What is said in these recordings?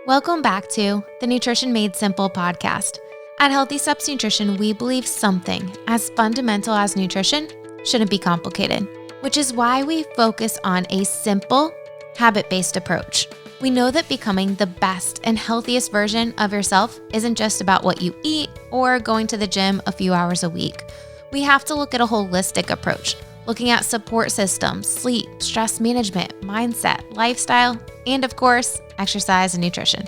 Welcome back to the Nutrition Made Simple podcast. At Healthy Steps Nutrition, we believe something as fundamental as nutrition shouldn't be complicated, which is why we focus on a simple, habit-based approach. We know that becoming the best and healthiest version of yourself isn't just about what you eat or going to the gym a few hours a week. We have to look at a holistic approach, looking at support systems, sleep, stress management, mindset, lifestyle, and of course, exercise and nutrition.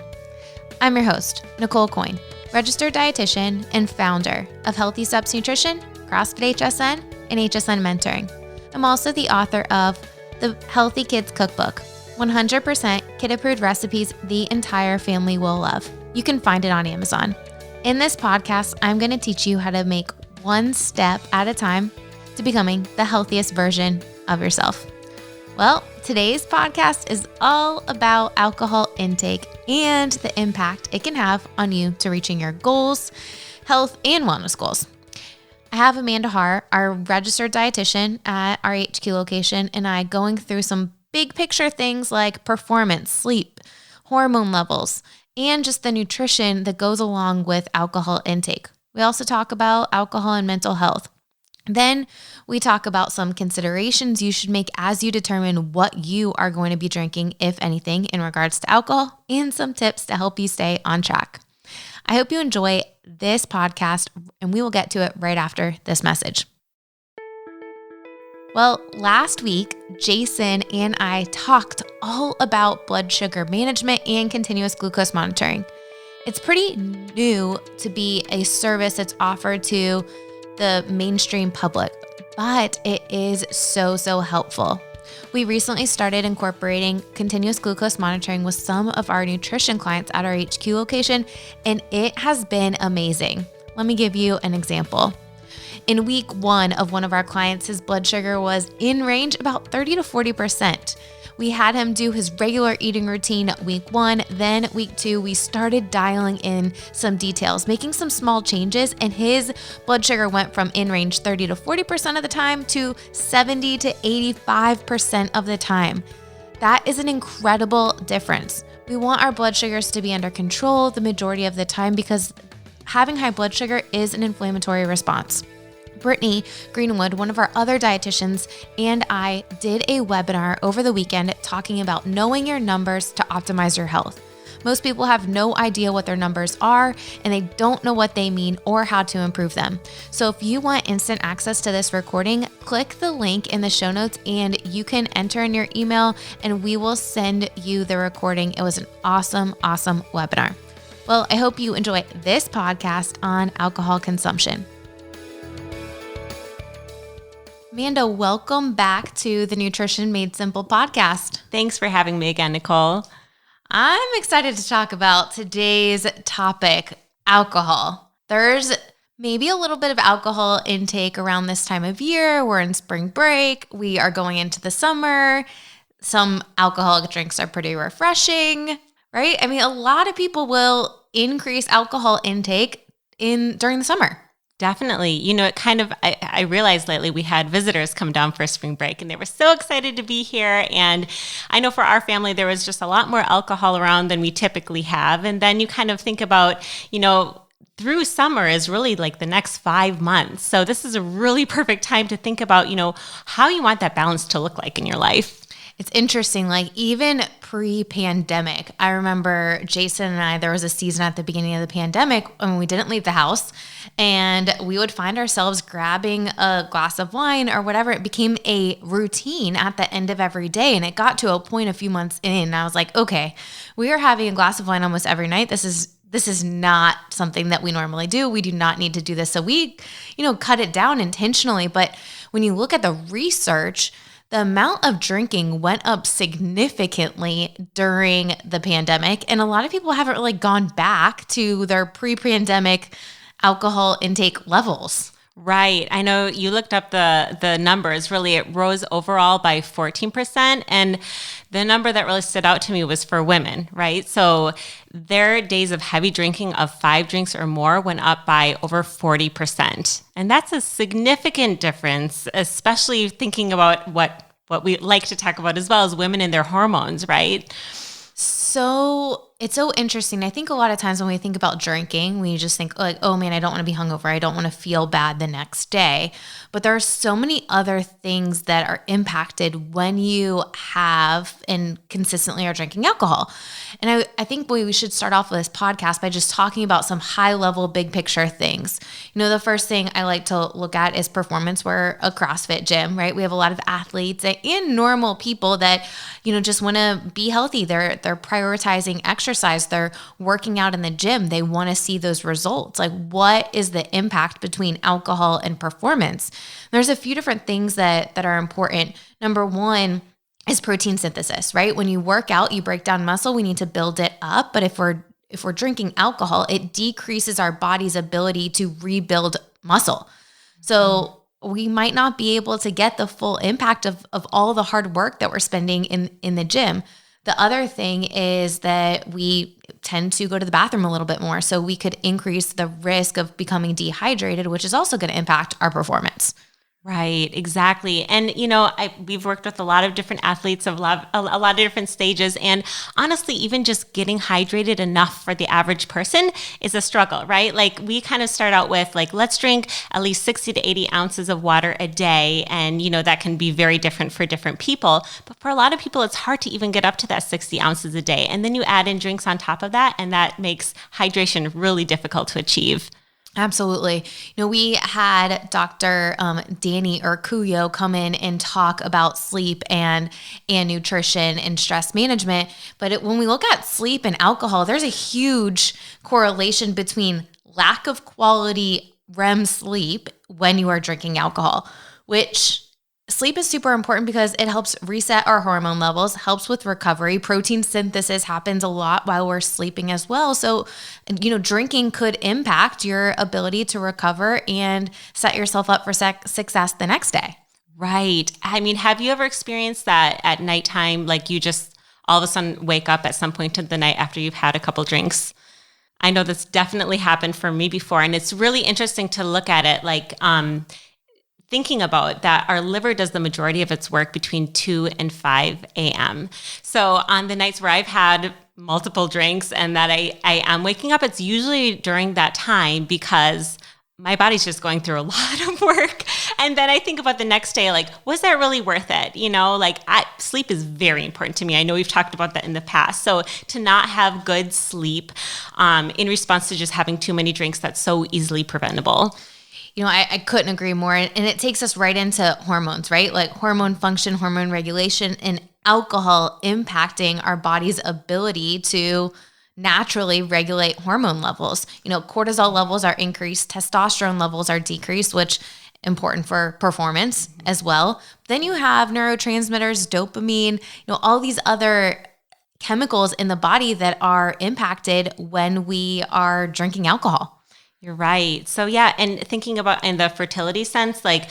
I'm your host, Nicole Aucoin, registered dietitian and founder of Healthy Steps Nutrition, CrossFit HSN, and HSN Mentoring. I'm also the author of the Healthy Kids Cookbook, 100% kid-approved recipes the entire family will love. You can find it on Amazon. In this podcast, I'm going to teach you how to make one step at a time to becoming the healthiest version of yourself. Well, today's podcast is all about alcohol intake and the impact it can have on you to reaching your goals, health, and wellness goals. I have Amanda Haar, our registered dietitian at our HQ location, and I going through some big picture things like performance, sleep, hormone levels, and just the nutrition that goes along with alcohol intake. We also talk about alcohol and mental health. Then we talk about some considerations you should make as you determine what you are going to be drinking, if anything, in regards to alcohol, and some tips to help you stay on track. I hope you enjoy this podcast, and we will get to it right after this message. Well, last week, Jason and I talked all about blood sugar management and continuous glucose monitoring. It's pretty new to be a service that's offered to the mainstream public, but it is so helpful. We recently started incorporating continuous glucose monitoring with some of our nutrition clients at our HQ location, and it has been amazing. Let me give you an example. In week 1 of one of our clients, his blood sugar was in range about 30 to 40%. We had him do his regular eating routine week 1. Then week 2, we started dialing in some details, making some small changes, and his blood sugar went from in range 30 to 40% of the time to 70 to 85% of the time. That is an incredible difference. We want our blood sugars to be under control the majority of the time because having high blood sugar is an inflammatory response. Brittany Greenwood, one of our other dietitians, and I did a webinar over the weekend talking about knowing your numbers to optimize your health. Most people have no idea what their numbers are, and they don't know what they mean or how to improve them. So if you want instant access to this recording, click the link in the show notes and you can enter in your email and we will send you the recording. It was an awesome webinar. Well, I hope you enjoy this podcast on alcohol consumption. Amanda, welcome back to the Nutrition Made Simple podcast. Thanks for having me again, Nicole. I'm excited to talk about today's topic, alcohol. There's maybe a little bit of alcohol intake around this time of year. We're in spring break. We are going into the summer. Some alcoholic drinks are pretty refreshing, right? I mean, a lot of people will increase alcohol intake during the summer. Definitely. You know, I realized lately we had visitors come down for spring break and they were so excited to be here. And I know for our family, there was just a lot more alcohol around than we typically have. And then you kind of think about, through summer is really like the next 5 months. So this is a really perfect time to think about, how you want that balance to look like in your life. It's interesting, like even pre-pandemic, I remember Jason and I, there was a season at the beginning of the pandemic when we didn't leave the house and we would find ourselves grabbing a glass of wine or whatever. It became a routine at the end of every day. And it got to a point a few months in and I was like, okay, we are having a glass of wine almost every night. This is not something that we normally do. We do not need to do this. So we, cut it down intentionally. But when you look at the research, the amount of drinking went up significantly during the pandemic, and a lot of people haven't really gone back to their pre-pandemic alcohol intake levels. Right. I know you looked up the numbers. Really, it rose overall by 14%. And the number that really stood out to me was for women, right? So their days of heavy drinking of 5 drinks or more went up by over 40%. And that's a significant difference, especially thinking about what we like to talk about as well as women and their hormones, right? So it's so interesting. I think a lot of times when we think about drinking, we just think like, oh man, I don't want to be hungover. I don't want to feel bad the next day. But there are so many other things that are impacted when you have and consistently are drinking alcohol. And I think we should start off with this podcast by just talking about some high level, big picture things. The first thing I like to look at is performance. We're a CrossFit gym, right? We have a lot of athletes and normal people that, just want to be healthy. They're prioritizing exercise. They're working out in the gym. They want to see those results. Like, what is the impact between alcohol and performance? There's a few different things that are important. Number one is protein synthesis, right? When you work out, you break down muscle, we need to build it up. But if we're drinking alcohol, it decreases our body's ability to rebuild muscle. So we might not be able to get the full impact of all the hard work that we're spending in the gym. The other thing is that we tend to go to the bathroom a little bit more. So we could increase the risk of becoming dehydrated, which is also going to impact our performance. Right, exactly. And, we've worked with a lot of different athletes of a lot of different stages. And honestly, even just getting hydrated enough for the average person is a struggle, right? Like we kind of start out with like, let's drink at least 60 to 80 ounces of water a day. And, that can be very different for different people. But for a lot of people, it's hard to even get up to that 60 ounces a day. And then you add in drinks on top of that, and that makes hydration really difficult to achieve. Absolutely. We had Dr. Danny Urcuyo come in and talk about sleep and nutrition and stress management. But when we look at sleep and alcohol, there's a huge correlation between lack of quality REM sleep when you are drinking alcohol, which sleep is super important because it helps reset our hormone levels, helps with recovery. Protein synthesis happens a lot while we're sleeping as well. So, drinking could impact your ability to recover and set yourself up for success the next day. Right. I mean, have you ever experienced that at nighttime? Like you just all of a sudden wake up at some point in the night after you've had a couple drinks? I know this definitely happened for me before. And it's really interesting to look at it like, thinking about that our liver does the majority of its work between 2 and 5 a.m. So on the nights where I've had multiple drinks and that I am waking up, it's usually during that time because my body's just going through a lot of work. And then I think about the next day, like, was that really worth it? Sleep is very important to me. I know we've talked about that in the past. So to not have good sleep in response to just having too many drinks, that's so easily preventable. I couldn't agree more. And it takes us right into hormones, right? Like hormone function, hormone regulation, and alcohol impacting our body's ability to naturally regulate hormone levels. Cortisol levels are increased, testosterone levels are decreased, which important for performance as well. Then you have neurotransmitters, dopamine, all these other chemicals in the body that are impacted when we are drinking alcohol. You're right. So yeah, and thinking about in the fertility sense, like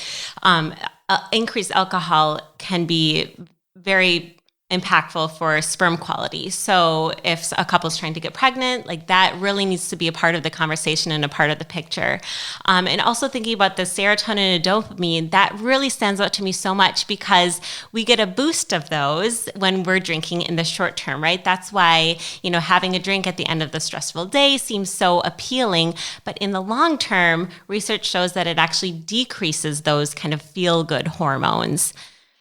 increased alcohol can be very impactful for sperm quality. So if a couple's trying to get pregnant, like that really needs to be a part of the conversation and a part of the picture. And also thinking about the serotonin and dopamine, that really stands out to me so much because we get a boost of those when we're drinking in the short term, right? That's why, having a drink at the end of the stressful day seems so appealing. But in the long term, research shows that it actually decreases those kind of feel-good hormones.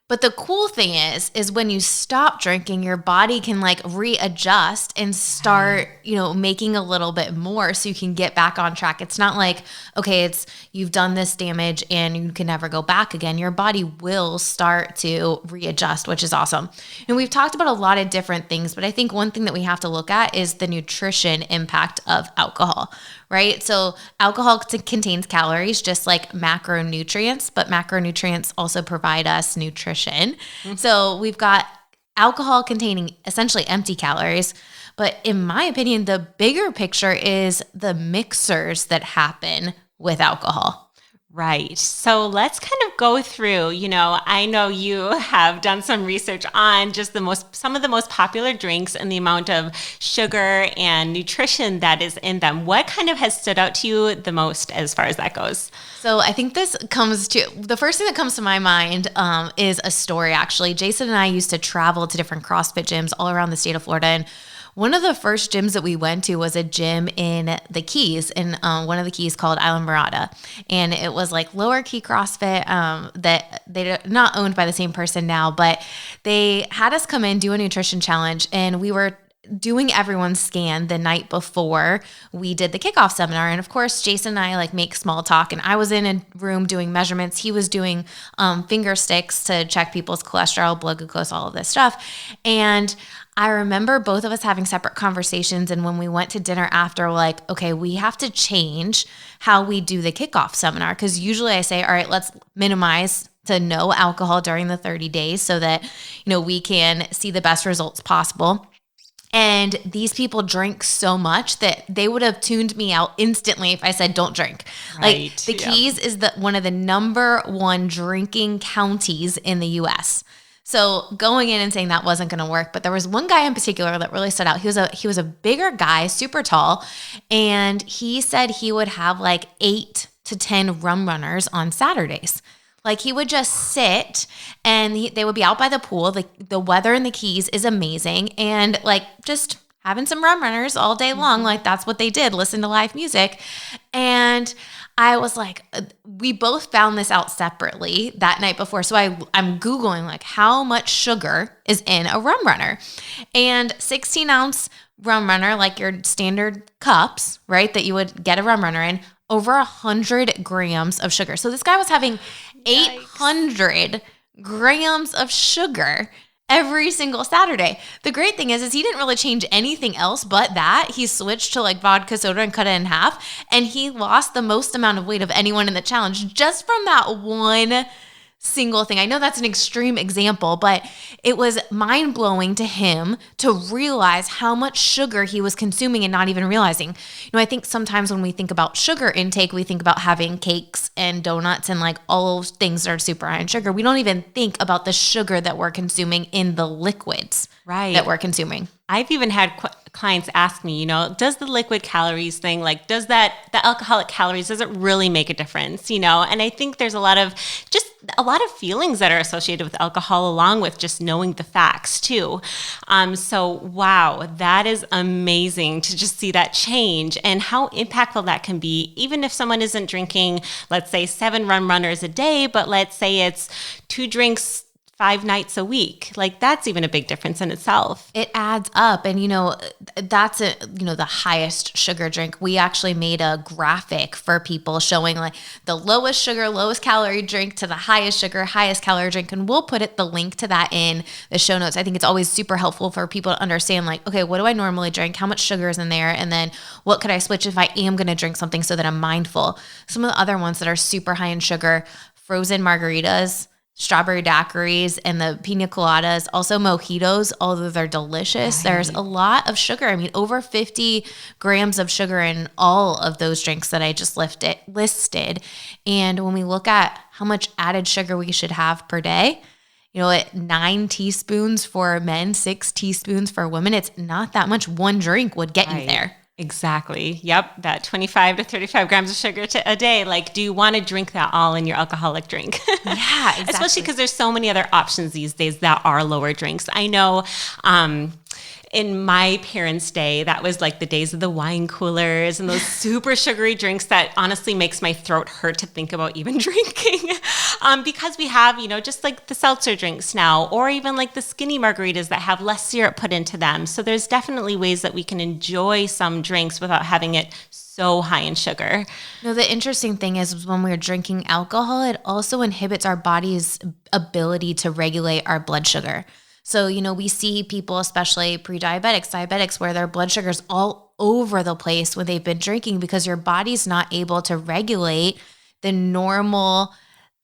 But the cool thing is when you stop drinking, your body can like readjust and start, making a little bit more so you can get back on track. It's not like, okay, you've done this damage and you can never go back again. Your body will start to readjust, which is awesome. And we've talked about a lot of different things, but I think one thing that we have to look at is the nutrition impact of alcohol, right? So alcohol contains calories just like macronutrients, but macronutrients also provide us nutrition. Mm-hmm. So we've got alcohol containing essentially empty calories. But in my opinion, the bigger picture is the mixers that happen with alcohol. Right. So let's kind of go through, I know you have done some research on just some of the most popular drinks and the amount of sugar and nutrition that is in them. What kind of has stood out to you the most as far as that goes? So I think the first thing that comes to my mind is a story actually. Jason and I used to travel to different CrossFit gyms all around the state of Florida, and one of the first gyms that we went to was a gym in the Keys, in one of the Keys called Island Mirada. And it was like lower key CrossFit that they're not owned by the same person now, but they had us come in, do a nutrition challenge, and we were doing everyone's scan the night before we did the kickoff seminar. And of course, Jason and I like make small talk, and I was in a room doing measurements. He was doing finger sticks to check people's cholesterol, blood glucose, all of this stuff. And I remember both of us having separate conversations. And when we went to dinner after, we're like, okay, we have to change how we do the kickoff seminar. Cause usually I say, all right, let's minimize to no alcohol during the 30 days so that, we can see the best results possible. And these people drink so much that they would have tuned me out instantly if I said, don't drink. Right. Like the Keys is one of the number one drinking counties in the US. So going in and saying that wasn't going to work, but there was one guy in particular that really stood out. He was a bigger guy, super tall, and he said he would have like 8 to 10 rum runners on Saturdays. Like he would just sit and they would be out by the pool. The weather in the Keys is amazing, and like just having some rum runners all day long. Like that's what they did, listen to live music. And I was like, we both found this out separately that night before. So I'm Googling like how much sugar is in a rum runner, and 16 ounce rum runner, like your standard cups, right? That you would get a rum runner in, over 100 grams of sugar. So this guy was having 800 grams of sugar every single Saturday. The great thing is he didn't really change anything else but that. He switched to like vodka soda and cut it in half, and he lost the most amount of weight of anyone in the challenge just from that one single thing. I know that's an extreme example, but it was mind-blowing to him to realize how much sugar he was consuming and not even realizing. I think sometimes when we think about sugar intake, we think about having cakes and donuts and like all those things that are super high in sugar. We don't even think about the sugar that we're consuming in the liquids that we're consuming. I've even had clients ask me, does the liquid calories thing, like does the alcoholic calories, does it really make a difference? And I think there's a lot of feelings that are associated with alcohol, along with just knowing the facts too. So wow, that is amazing to just see that change and how impactful that can be. Even if someone isn't drinking, let's say 7 rum runners a day, but let's say it's 2 drinks 5 nights a week, like that's even a big difference in itself. It adds up. And, that's the highest sugar drink. We actually made a graphic for people showing like the lowest sugar, lowest calorie drink to the highest sugar, highest calorie drink. And we'll put the link to that in the show notes. I think it's always super helpful for people to understand like, okay, what do I normally drink? How much sugar is in there? And then what could I switch if I am going to drink something so that I'm mindful? Some of the other ones that are super high in sugar, frozen margaritas, strawberry daiquiris, and the pina coladas, also mojitos, although they're delicious. Right. There's a lot of sugar. I mean, over 50 grams of sugar in all of those drinks that I just listed. And when we look at how much added sugar we should have per day, at 9 teaspoons for men, 6 teaspoons for women, it's not that much one drink would get you there. Exactly. Yep. That 25 to 35 grams of sugar a day. Like, do you want to drink that all in your alcoholic drink? Yeah, exactly. Especially because there's so many other options these days that are lower drinks. I know, in my parents' day, that was like the days of the wine coolers and those super sugary drinks that honestly makes my throat hurt to think about even drinking. Because we have, just like the seltzer drinks now, or even like the skinny margaritas that have less syrup put into them. So there's definitely ways that we can enjoy some drinks without having it so high in sugar. The interesting thing is when we're drinking alcohol, it also inhibits our body's ability to regulate our blood sugar. So, we see people, especially pre-diabetics, diabetics, where their blood sugar's all over the place when they've been drinking because your body's not able to regulate the normal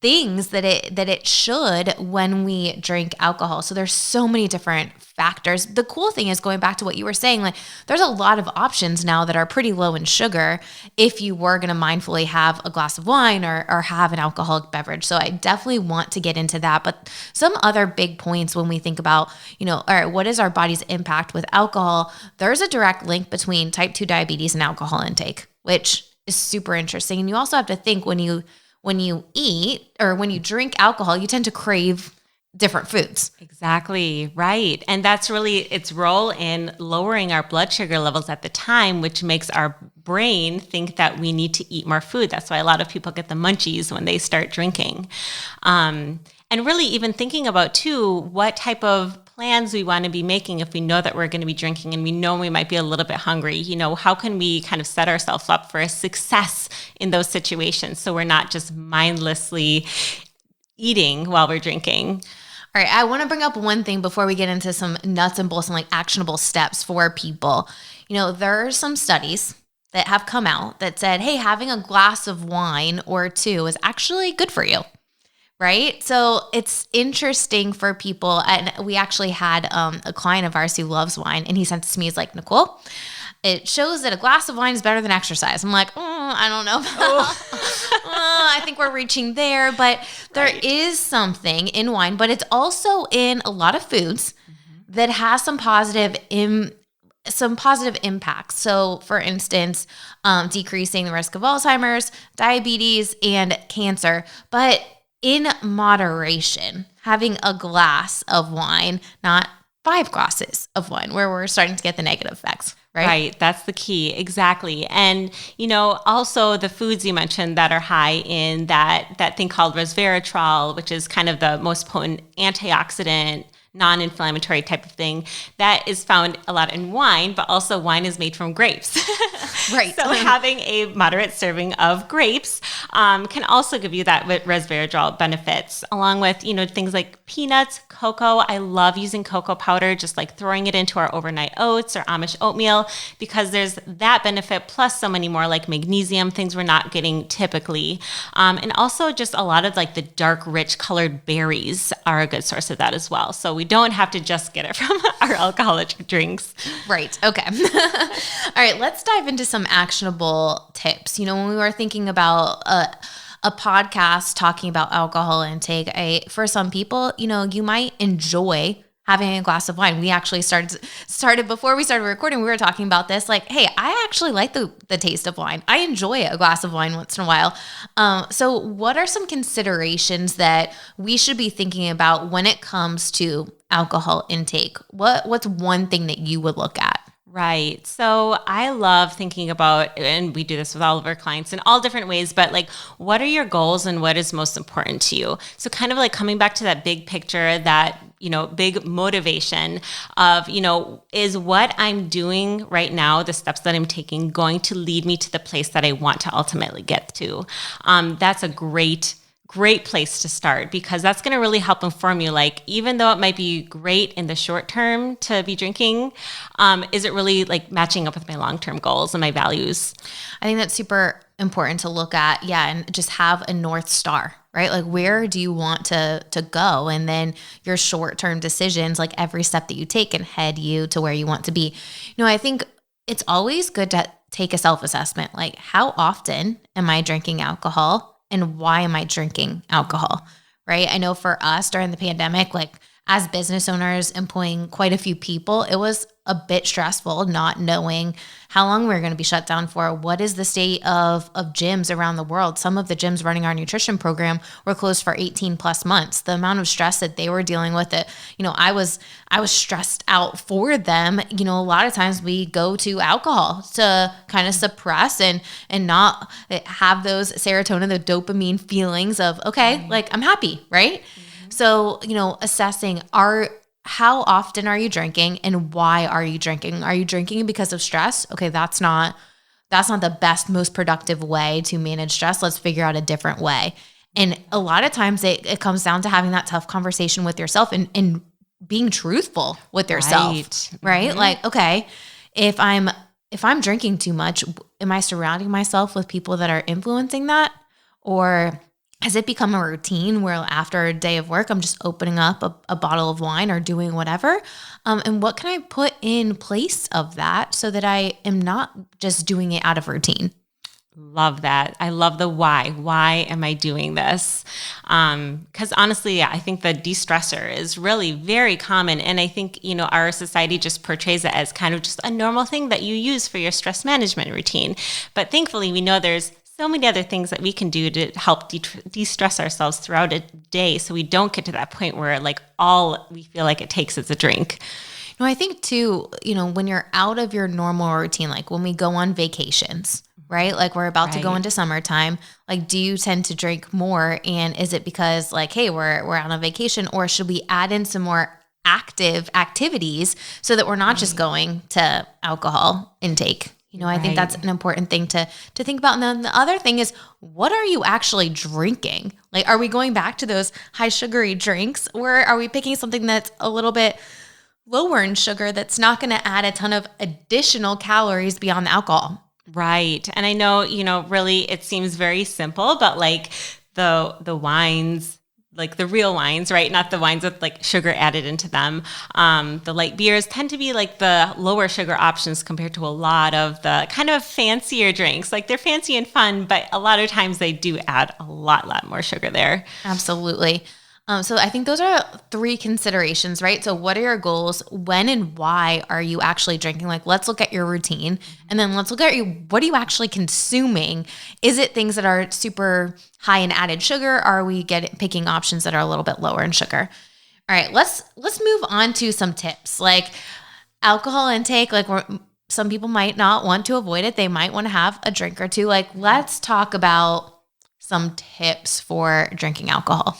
things that it should when we drink alcohol. So there's so many different factors. The cool thing is, going back to what you were saying, like there's a lot of options now that are pretty low in sugar if you were going to mindfully have a glass of wine or have an alcoholic beverage. So I definitely want to get into that. But some other big points when we think about, all right, what is our body's impact with alcohol? There's a direct link between type 2 diabetes and alcohol intake, which is super interesting. And you also have to think when you eat or when you drink alcohol, you tend to crave different foods. Exactly, right. And that's really its role in lowering our blood sugar levels at the time, which makes our brain think that we need to eat more food. That's why a lot of people get the munchies when they start drinking. And really even thinking about too, what type of plans we want to be making if we know that we're going to be drinking and we know we might be a little bit hungry. How can we kind of set ourselves up for a success in those situations so we're not just mindlessly eating while we're drinking? All right, I want to bring up one thing before we get into some nuts and bolts and like actionable steps for people. There are some studies that have come out that said, hey, having a glass of wine or two is actually good for you, right? So it's interesting for people. And we actually had a client of ours who loves wine, and he sent it to me. He's like, Nicole, it shows that a glass of wine is better than exercise. I'm like, I don't know. I think we're reaching there, but there is something in wine, but it's also in a lot of foods that has some positive impacts. So for instance, decreasing the risk of Alzheimer's, diabetes, and cancer, but in moderation, having a glass of wine, not 5 glasses of wine, where we're starting to get the negative effects. Right. That's the key. Exactly. And, also the foods you mentioned that are high in that thing called resveratrol, which is kind of the most potent antioxidant, non-inflammatory type of thing that is found a lot in wine, but also wine is made from grapes. Right. So having a moderate serving of grapes can also give you that resveratrol benefits, along with, things like peanuts, cocoa. I love using cocoa powder, just like throwing it into our overnight oats or Amish oatmeal, because there's that benefit plus so many more like magnesium, things we're not getting typically. And also just a lot of like the dark, rich colored berries are a good source of that as well. So we don't have to just get it from our alcoholic drinks. Right. Okay. All right. Let's dive into some actionable tips. When we were thinking about a podcast talking about alcohol intake, for some people, you might enjoy having a glass of wine. We actually started before we started recording, we were talking about this, like, hey, I actually like the taste of wine. I enjoy a glass of wine once in a while. So what are some considerations that we should be thinking about when it comes to alcohol intake? What's one thing that you would look at? Right. So I love thinking about, and we do this with all of our clients in all different ways, but like, what are your goals and what is most important to you? So kind of like coming back to that big picture, that, big motivation of, is what I'm doing right now, the steps that I'm taking, going to lead me to the place that I want to ultimately get to? That's a great place to start, because that's going to really help inform you. Like, even though it might be great in the short term to be drinking, is it really like matching up with my long-term goals and my values? I think that's super important to look at. Yeah. And just have a North Star, right? Like, where do you want to go? And then your short-term decisions, like every step that you take, can head you to where you want to be. I think it's always good to take a self-assessment. Like, how often am I drinking alcohol? And why am I drinking alcohol, right? I know for us during the pandemic, like as business owners employing quite a few people, it was a bit stressful not knowing how long we were going to be shut down for. What is the state of gyms around the world? Some of the gyms running our nutrition program were closed for 18 plus months. The amount of stress that they were dealing with, I was stressed out for them. A lot of times we go to alcohol to kind of suppress and not have those serotonin, the dopamine feelings of, okay, like I'm happy, right? Mm-hmm. So, assessing how often are you drinking and why are you drinking? Are you drinking because of stress? Okay, that's not the best, most productive way to manage stress. Let's figure out a different way. And a lot of times it comes down to having that tough conversation with yourself and being truthful with yourself, right? Mm-hmm. Like, okay, if I'm drinking too much, am I surrounding myself with people that are influencing that? Or has it become a routine where after a day of work, I'm just opening up a bottle of wine or doing whatever? And what can I put in place of that so that I am not just doing it out of routine? Love that. I love the why. Why am I doing this? Because honestly, I think the de-stressor is really very common. And I think, our society just portrays it as kind of just a normal thing that you use for your stress management routine. But thankfully, we know there's so many other things that we can do to help de-stress ourselves throughout a day so we don't get to that point where like all we feel like it takes is a drink. No, I think too, when you're out of your normal routine, like when we go on vacations, right? Like we're about to go into summertime, like do you tend to drink more? And is it because like, hey, we're on a vacation, or should we add in some more active activities so that we're not just going to alcohol intake? I think that's an important thing to think about. And then the other thing is, what are you actually drinking? Like, are we going back to those high sugary drinks, or are we picking something that's a little bit lower in sugar that's not going to add a ton of additional calories beyond the alcohol? Right. And I know, really it seems very simple, but like the wines, like the real wines, right? Not the wines with like sugar added into them. The light beers tend to be like the lower sugar options compared to a lot of the kind of fancier drinks. Like they're fancy and fun, but a lot of times they do add a lot more sugar there. Absolutely. So I think those are 3 considerations, right? So what are your goals? When and why are you actually drinking? Like, let's look at your routine, and then let's look at what are you actually consuming? Is it things that are super high in added sugar? Or are we picking options that are a little bit lower in sugar? All right, let's move on to some tips. Like alcohol intake, like some people might not want to avoid it. They might want to have a drink or two. Like, let's talk about some tips for drinking alcohol.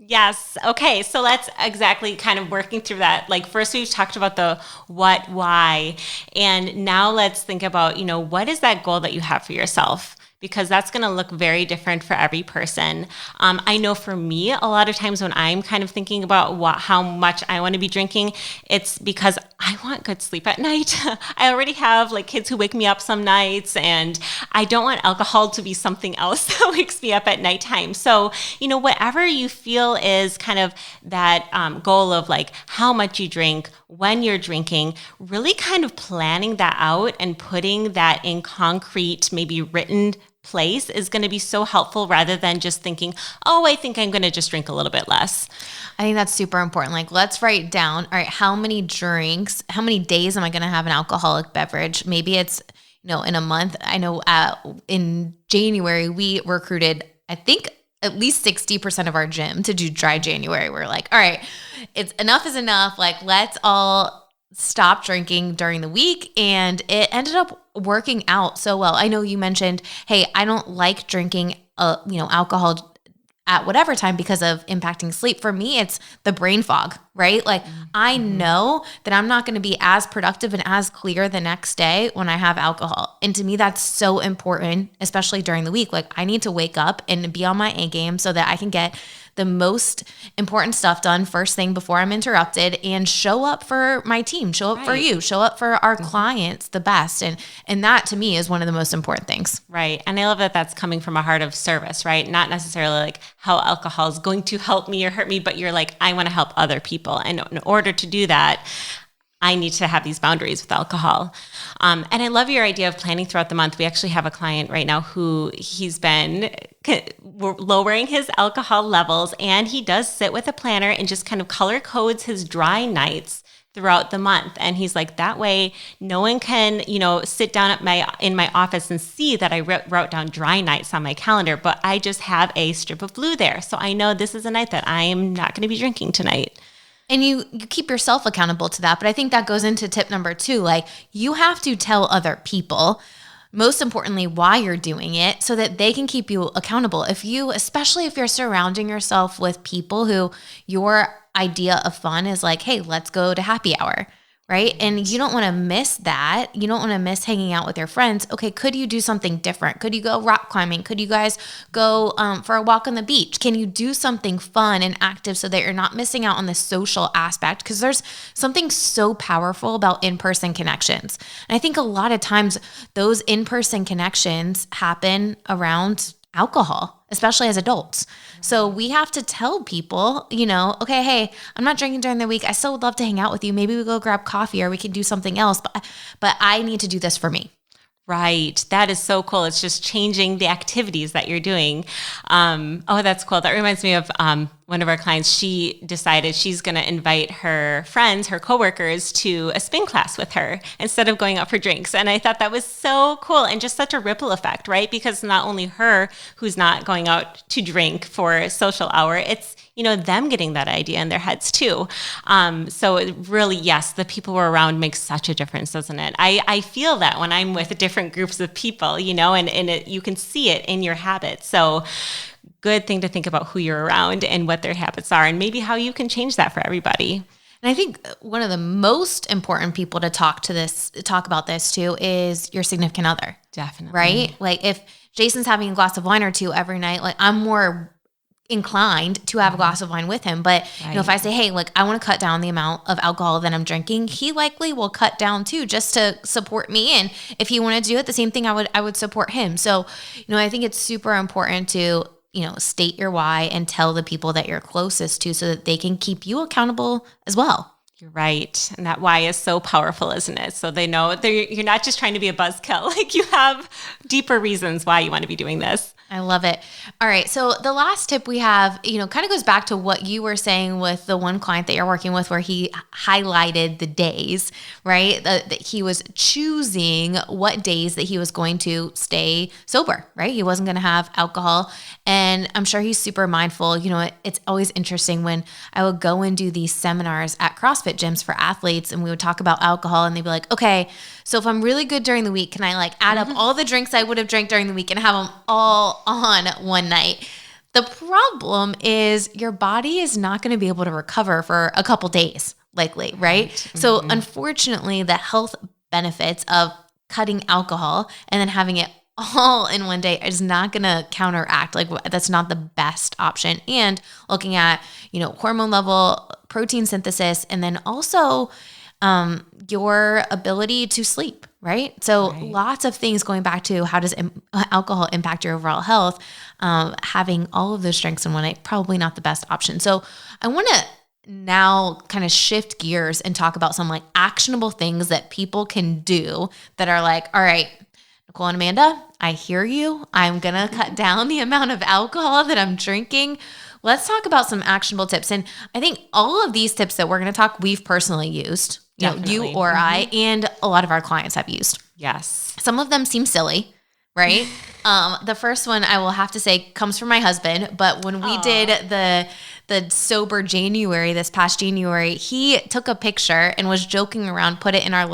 Yes. Okay. So let's exactly kind of working through that. Like first we've talked about the what, why, and now let's think about, what is that goal that you have for yourself? Because that's going to look very different for every person. I know for me, a lot of times when I'm kind of thinking about how much I want to be drinking, it's because I want good sleep at night. I already have like kids who wake me up some nights, and I don't want alcohol to be something else that wakes me up at nighttime. So, whatever you feel is kind of that goal of like how much you drink, when you're drinking, really kind of planning that out and putting that in concrete, maybe written place is going to be so helpful rather than just thinking, oh, I think I'm going to just drink a little bit less. I think that's super important. Like, let's write down, all right, how many days am I going to have an alcoholic beverage? Maybe it's, in a month. I know in January, we recruited, I think, at least 60% of our gym to do dry January. We're like, all right, enough is enough. Like, let's all stop drinking during the week. And it ended up working out so well. I know you mentioned, hey, I don't like drinking, alcohol at whatever time because of impacting sleep. For me, it's the brain fog, right? Like I know that I'm not going to be as productive and as clear the next day when I have alcohol. And to me, that's so important, especially during the week. Like I need to wake up and be on my A game so that I can get the most important stuff done first thing before I'm interrupted and show up for my team, show up for you, show up for our clients the best. And that to me is one of the most important things. Right. And I love that that's coming from a heart of service, right? Not necessarily like how alcohol is going to help me or hurt me, but you're like, I want to help other people. And in order to do that, I need to have these boundaries with alcohol. And I love your idea of planning throughout the month. We actually have a client right now who he's been lowering his alcohol levels, and he does sit with a planner and just kind of color codes his dry nights throughout the month. And he's like, that way no one can, sit down in my office and see that I wrote down dry nights on my calendar, but I just have a strip of blue there. So I know this is a night that I am not going to be drinking tonight. And you keep yourself accountable to that. But I think that goes into tip number 2. Like you have to tell other people, most importantly, why you're doing it so that they can keep you accountable. Especially if you're surrounding yourself with people who your idea of fun is like, hey, let's go to happy hour. Right. And you don't want to miss that. You don't want to miss hanging out with your friends. Okay. Could you do something different? Could you go rock climbing? Could you guys go for a walk on the beach? Can you do something fun and active so that you're not missing out on the social aspect? Because there's something so powerful about in-person connections. And I think a lot of times those in-person connections happen around alcohol, especially as adults. So we have to tell people, okay, hey, I'm not drinking during the week. I still would love to hang out with you. Maybe we go grab coffee or we can do something else, but I need to do this for me. Right. That is so cool. It's just changing the activities that you're doing. Oh, that's cool. That reminds me of one of our clients. She decided she's going to invite her friends, her coworkers, to a spin class with her instead of going out for drinks. And I thought that was so cool and just such a ripple effect, right? Because not only her who's not going out to drink for a social hour, it's them getting that idea in their heads too. So it really, yes, the people we're around makes such a difference, doesn't it? I feel that when I'm with different groups of people, and you can see it in your habits. So good thing to think about who you're around and what their habits are and maybe how you can change that for everybody. And I think one of the most important people to talk about this to is your significant other. Definitely. Right? Like if Jason's having a glass of wine or two every night, like I'm more inclined to have a glass of wine with him. But if I say, hey, like I want to cut down the amount of alcohol that I'm drinking, he likely will cut down too, just to support me. And if he wanted to do it, the same thing, I would support him. So, I think it's super important to, state your why and tell the people that you're closest to so that they can keep you accountable as well. You're right. And that why is so powerful, isn't it? So they know you're not just trying to be a buzzkill. Like you have deeper reasons why you want to be doing this. I love it. All right. So the last tip we have, kind of goes back to what you were saying with the one client that you're working with where he highlighted the days, right? That he was choosing what days that he was going to stay sober, right? He wasn't going to have alcohol. And I'm sure he's super mindful. It's always interesting when I would go and do these seminars at CrossFit gyms for athletes and we would talk about alcohol and they'd be like, okay, so if I'm really good during the week, can I add up all the drinks I would have drank during the week and have them all on one night? The problem is your body is not going to be able to recover for a couple days, likely, right? Mm-hmm. So unfortunately, the health benefits of cutting alcohol and then having it all in one day is not going to counteract. That's not the best option. And looking at, hormone level, protein synthesis, and then also your ability to sleep, right? So lots of things going back to how does alcohol impact your overall health. Having all of those drinks in one night, probably not the best option. So I want to now kind of shift gears and talk about some actionable things that people can do that are all right, Nicole and Amanda, I hear you. I'm going to cut down the amount of alcohol that I'm drinking. Let's talk about some actionable tips. And I think all of these tips that we're going to talk, we've personally used. You or I, and a lot of our clients have used. Yes. Some of them seem silly, right? The first one I will have to say comes from my husband, but when we did the sober January, this past January, he took a picture and was joking around, put it in our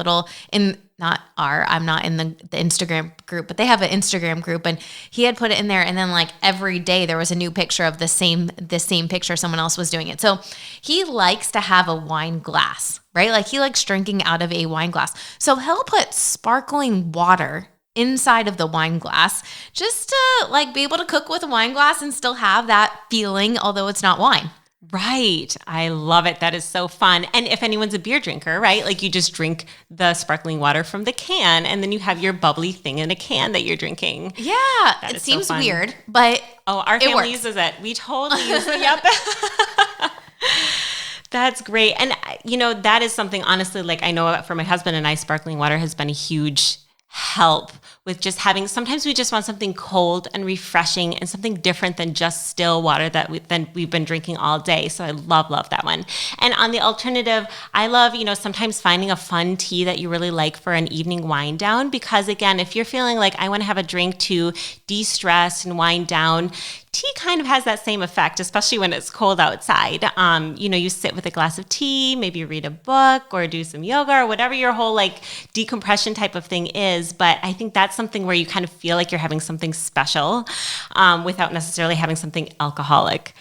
I'm not in the Instagram group, but they have an Instagram group and he had put it in there. And then every day there was a new picture of the same picture. Someone else was doing it. So he likes to have a wine glass, right? He likes drinking out of a wine glass. So he'll put sparkling water inside of the wine glass just to be able to cook with a wine glass and still have that feeling, although it's not wine. Right. I love it. That is so fun. And if anyone's a beer drinker, right? You just drink the sparkling water from the can and then you have your bubbly thing in a can that you're drinking. Yeah. It seems so weird, but our family uses it. We totally use it. Yep. That's great. And that is something honestly, I know for my husband and I, sparkling water has been a huge help with just sometimes we just want something cold and refreshing and something different than just still water that we've been drinking all day. So I love that one. And on the alternative, I love, sometimes finding a fun tea that you really like for an evening wind down, because again, if you're feeling I want to have a drink to de-stress and wind down, tea kind of has that same effect, especially when it's cold outside. You sit with a glass of tea, maybe read a book or do some yoga or whatever your whole decompression type of thing is. But I think that's something where you kind of feel like you're having something special without necessarily having something alcoholic.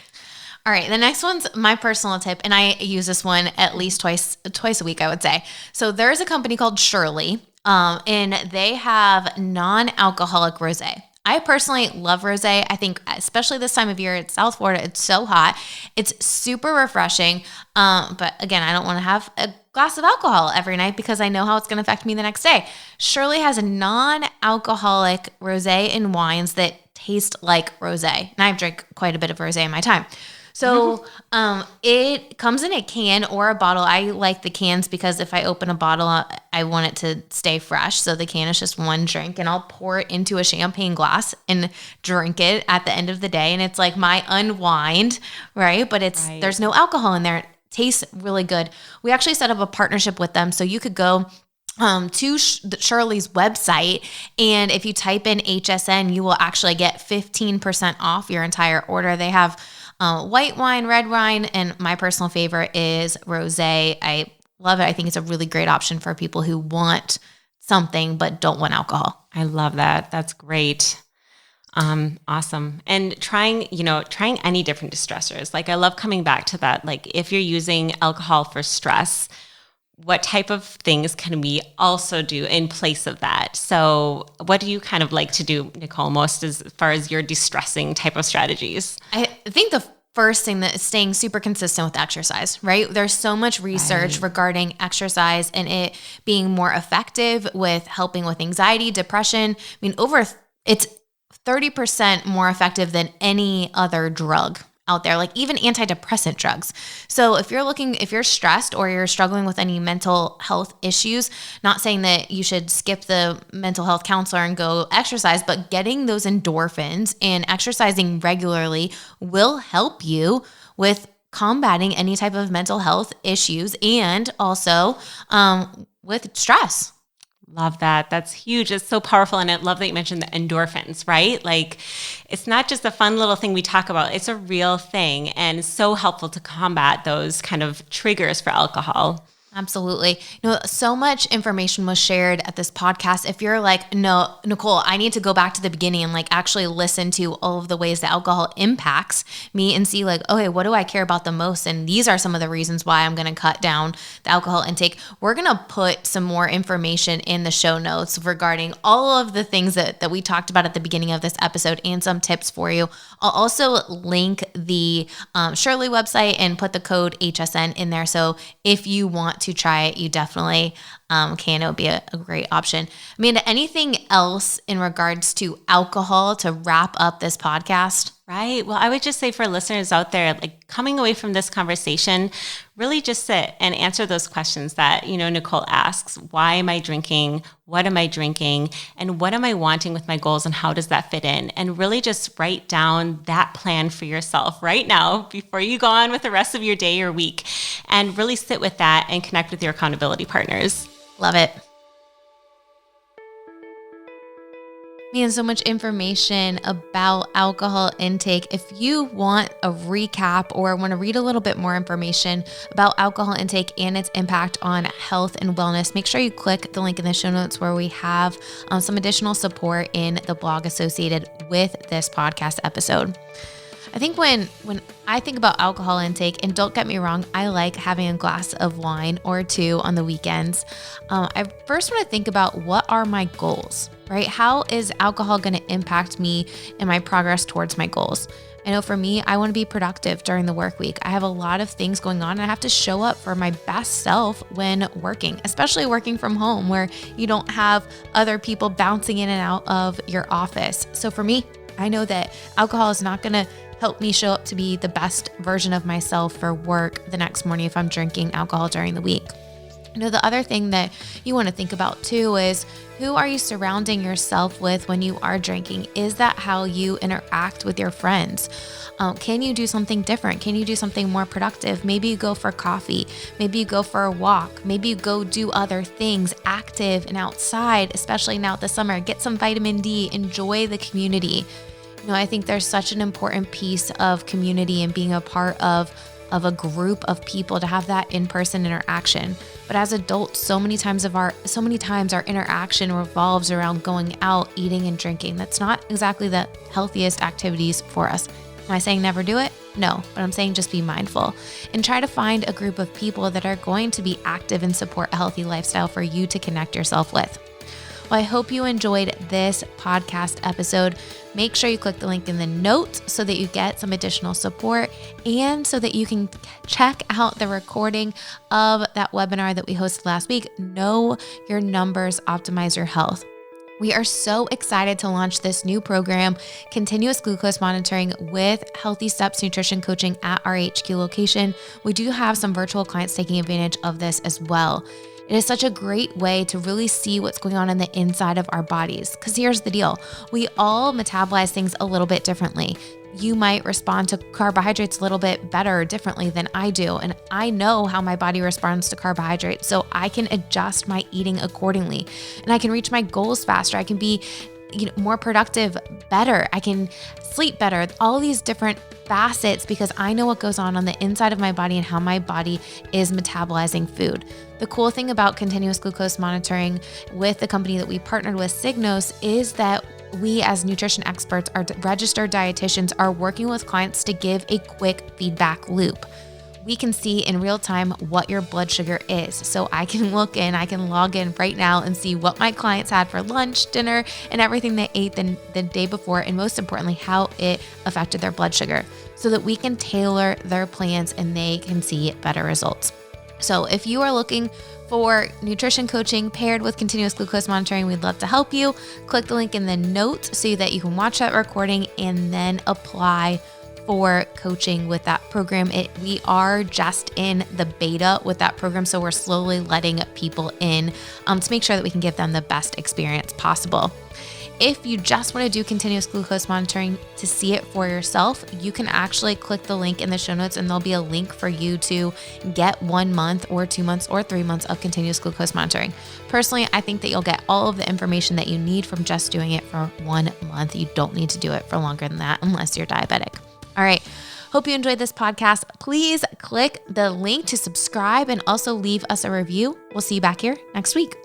All right. The next one's my personal tip, and I use this one at least twice a week, I would say. So there's a company called Shirley, and they have non-alcoholic rosé. I personally love rosé. I think especially this time of year, it's South Florida, it's so hot. It's super refreshing. But again, I don't want to have a glass of alcohol every night because I know how it's going to affect me the next day. Shirley has a non-alcoholic rosé and wines that taste like rosé. And I've drank quite a bit of rosé in my time. So it comes in a can or a bottle. I like the cans because if I open a bottle, I want it to stay fresh. So the can is just one drink, and I'll pour it into a champagne glass and drink it at the end of the day. And it's like my unwind, right? But there's no alcohol in there. It tastes really good. We actually set up a partnership with them. So you could go to Shirley's website, and if you type in HSN, you will actually get 15% off your entire order. They have white wine, red wine, and my personal favorite is rosé. I love it. I think it's a really great option for people who want something but don't want alcohol. I love that. That's great. Awesome. And trying any different distressors. Like, I love coming back to that. Like, if you're using alcohol for stress, what type of things can we also do in place of that? So what do you kind of like to do, Nicole, most as far as your de-stressing type of strategies? I think the first thing that is staying super consistent with exercise, right? There's so much research regarding exercise and it being more effective with helping with anxiety, depression. I mean, it's 30% more effective than any other drug out there, like even antidepressant drugs. So if you're stressed or you're struggling with any mental health issues, not saying that you should skip the mental health counselor and go exercise, but getting those endorphins and exercising regularly will help you with combating any type of mental health issues and also with stress. Love that. That's huge. It's so powerful. And I love that you mentioned the endorphins, right? Like, it's not just a fun little thing we talk about. It's a real thing and so helpful to combat those kind of triggers for alcohol. Absolutely. So much information was shared at this podcast. If you're like, no, Nicole, I need to go back to the beginning and like actually listen to all of the ways that alcohol impacts me and see like, okay, what do I care about the most? And these are some of the reasons why I'm going to cut down the alcohol intake. We're going to put some more information in the show notes regarding all of the things that we talked about at the beginning of this episode and some tips for you. I'll also link the Shirley website and put the code HSN in there. So if you want to try it, you definitely can. It would be a great option. I mean, anything else in regards to alcohol to wrap up this podcast? Right. Well, I would just say for listeners out there, like coming away from this conversation, really just sit and answer those questions that, Nicole asks. Why am I drinking? What am I drinking? And what am I wanting with my goals? And how does that fit in? And really just write down that plan for yourself right now before you go on with the rest of your day or week, and really sit with that and connect with your accountability partners. Love it. Man, so much information about alcohol intake. If you want a recap or want to read a little bit more information about alcohol intake and its impact on health and wellness, make sure you click the link in the show notes where we have some additional support in the blog associated with this podcast episode. I think when I think about alcohol intake, and don't get me wrong, I like having a glass of wine or two on the weekends. I first want to think about what are my goals, right? How is alcohol going to impact me and my progress towards my goals? I know for me, I want to be productive during the work week. I have a lot of things going on and I have to show up for my best self when working, especially working from home where you don't have other people bouncing in and out of your office. So for me, I know that alcohol is not going to help me show up to be the best version of myself for work the next morning if I'm drinking alcohol during the week. The other thing that you want to think about too is who are you surrounding yourself with when you are drinking? Is that how you interact with your friends? Can you do something different? Can you do something more productive? Maybe you go for coffee. Maybe you go for a walk. Maybe you go do other things active and outside, especially now this summer. Get some vitamin D, enjoy the community. I think there's such an important piece of community and being a part of a group of people to have that in-person interaction. But as adults, so many times our interaction revolves around going out, eating and drinking. That's not exactly the healthiest activities for us. Am I saying never do it? No, but I'm saying just be mindful and try to find a group of people that are going to be active and support a healthy lifestyle for you to connect yourself with. Well, I hope you enjoyed this podcast episode. Make sure you click the link in the notes so that you get some additional support and so that you can check out the recording of that webinar that we hosted last week. Know your numbers, optimize your health. We are so excited to launch this new program, Continuous Glucose Monitoring with Healthy Steps Nutrition Coaching at our HQ location. We do have some virtual clients taking advantage of this as well. It is such a great way to really see what's going on in the inside of our bodies. Because here's the deal. We all metabolize things a little bit differently. You might respond to carbohydrates a little bit better or differently than I do. And I know how my body responds to carbohydrates, so I can adjust my eating accordingly. And I can reach my goals faster. I can be more productive, better. I can sleep better. All these different facets because I know what goes on the inside of my body and how my body is metabolizing food. The cool thing about continuous glucose monitoring with the company that we partnered with, Signos, is that we as nutrition experts, our registered dietitians, are working with clients to give a quick feedback loop. We can see in real time what your blood sugar is. So I can log in right now and see what my clients had for lunch, dinner, and everything they ate the day before, and most importantly, how it affected their blood sugar so that we can tailor their plans and they can see better results. So if you are looking for nutrition coaching paired with continuous glucose monitoring, we'd love to help you. Click the link in the notes so that you can watch that recording and then apply for coaching with that program. We are just in the beta with that program, so we're slowly letting people in to make sure that we can give them the best experience possible. If you just want to do continuous glucose monitoring to see it for yourself, you can actually click the link in the show notes and there'll be a link for you to get 1 month or 2 months or 3 months of continuous glucose monitoring. Personally, I think that you'll get all of the information that you need from just doing it for 1 month. You don't need to do it for longer than that unless you're diabetic. All right. Hope you enjoyed this podcast. Please click the link to subscribe and also leave us a review. We'll see you back here next week.